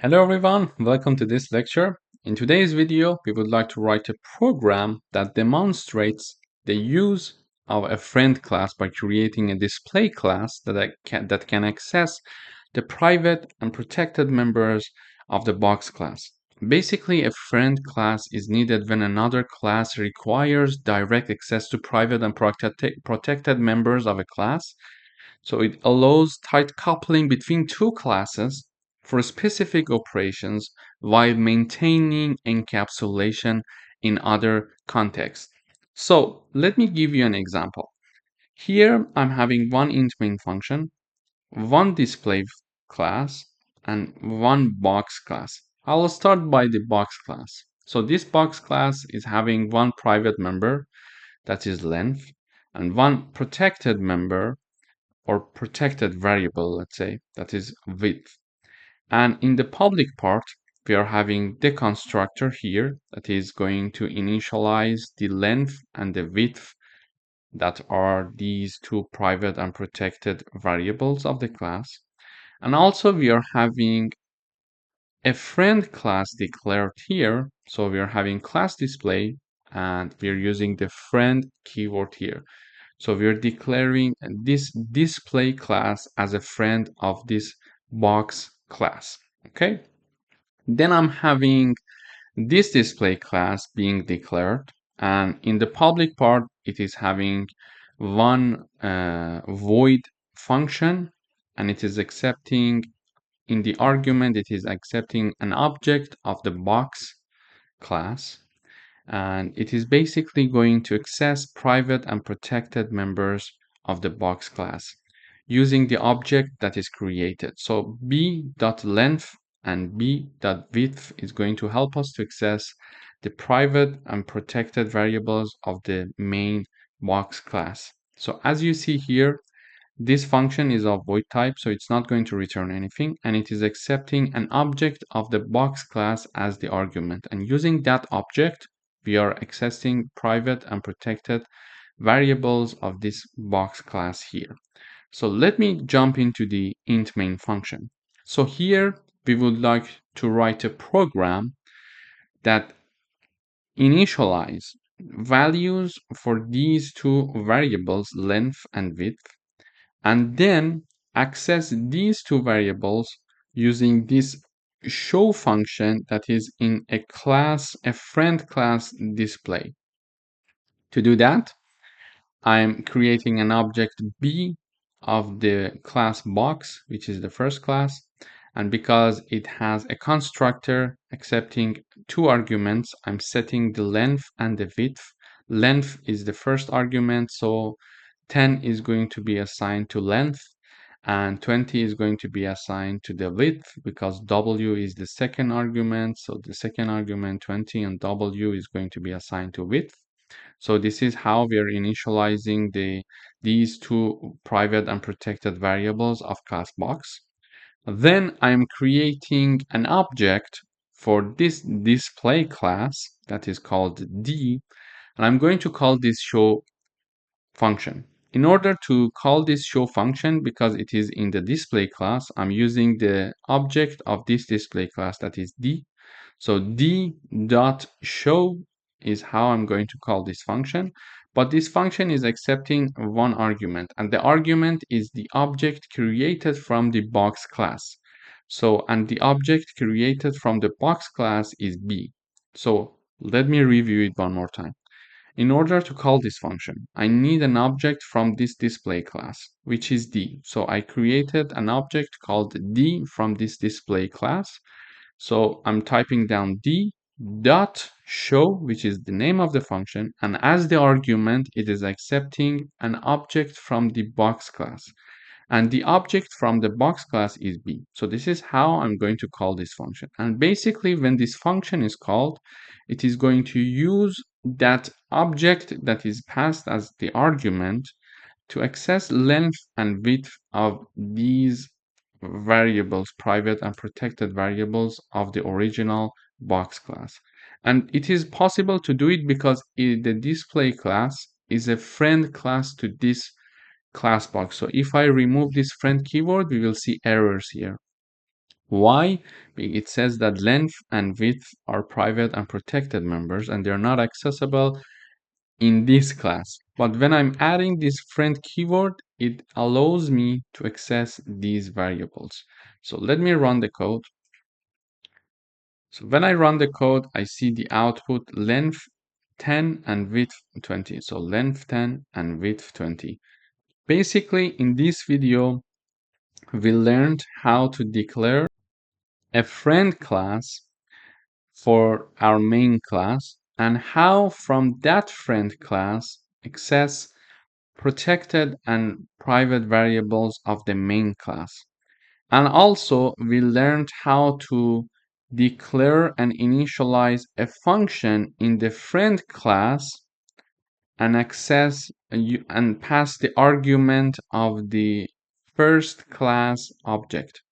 Hello everyone, welcome to this lecture. In today's video, we would like to write a program that demonstrates the use of a friend class by creating a display class that can access the private and protected members of the box class. Basically, a friend class is needed when another class requires direct access to private and protected members of a class. So it allows tight coupling between two classes for specific operations while maintaining encapsulation in other contexts. So let me give you an example. Here I'm having one int main function, one display class, and one box class. I'll start by the box class. So this box class is having one private member, that is length, and one protected member or protected variable, let's say, that is width. And in the public part, we are having the constructor here that is going to initialize the length and the width that are these two private and protected variables of the class. And also we are having a friend class declared here. So we are having class display and we are using the friend keyword here. So we're declaring this display class as a friend of this box class. Okay. Then I'm having this display class being declared, and in the public part, it is having one void function, and it is accepting in the argument, it is accepting an object of the box class, and it is basically going to access private and protected members of the box class using the object that is created. So b.length and b.width is going to help us to access the private and protected variables of the main box class. So as you see here, this function is of void type, so it's not going to return anything, and it is accepting an object of the box class as the argument. And using that object, we are accessing private and protected variables of this box class here. So let me jump into the int main function. So here we would like to write a program that initialize values for these two variables, length and width, and then access these two variables using this show function that is in a friend class display. To do that, I'm creating an object B of the class box, which is the first class. And because it has a constructor accepting two arguments, I'm setting the length and the width. Length is the first argument, so 10 is going to be assigned to length and 20 is going to be assigned to the width because W is the second argument. So the second argument 20 and W is going to be assigned to width. So this is how we are initializing these two private and protected variables of class box. Then I'm creating an object for this display class that is called D, and I'm going to call this show function. In order to call this show function, because it is in the display class, I'm using the object of this display class that is D. So d.show is how I'm going to call this function, but this function is accepting one argument, and the argument is the object created from the box class. So, and the object created from the box class is B. So let me review it one more time. In order to call this function, I need an object from this display class, which is D. So I created an object called D from this display class. So I'm typing down D dot show, which is the name of the function, and as the argument, it is accepting an object from the box class. And the object from the box class is B. So this is how I'm going to call this function. And basically, when this function is called, it is going to use that object that is passed as the argument to access length and width of these variables, private and protected variables of the original box class. And it is possible to do it because the display class is a friend class to this class box. So if I remove this friend keyword, we will see errors here. Why? It says that length and width are private and protected members and they're not accessible in this class. But when I'm adding this friend keyword, it allows me to access these variables. So let me run the code. So when I run the code, I see the output length 10 and width 20. So length 10 and width 20. Basically, in this video, we learned how to declare a friend class for our main class and how from that friend class access protected and private variables of the main class. And also we learned how to declare and initialize a function in the friend class and access and pass the argument of the first class object.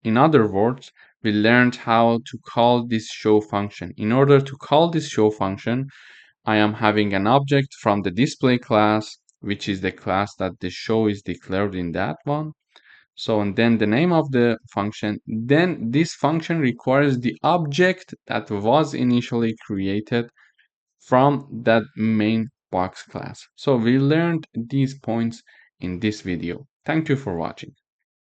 In other words, we learned how to call this show function. In order to call this show function, I am having an object from the display class, which is the class that the show is declared in that one. So, and then the name of the function, then this function requires the object that was initially created from that main box class. So we learned these points in this video. Thank you for watching.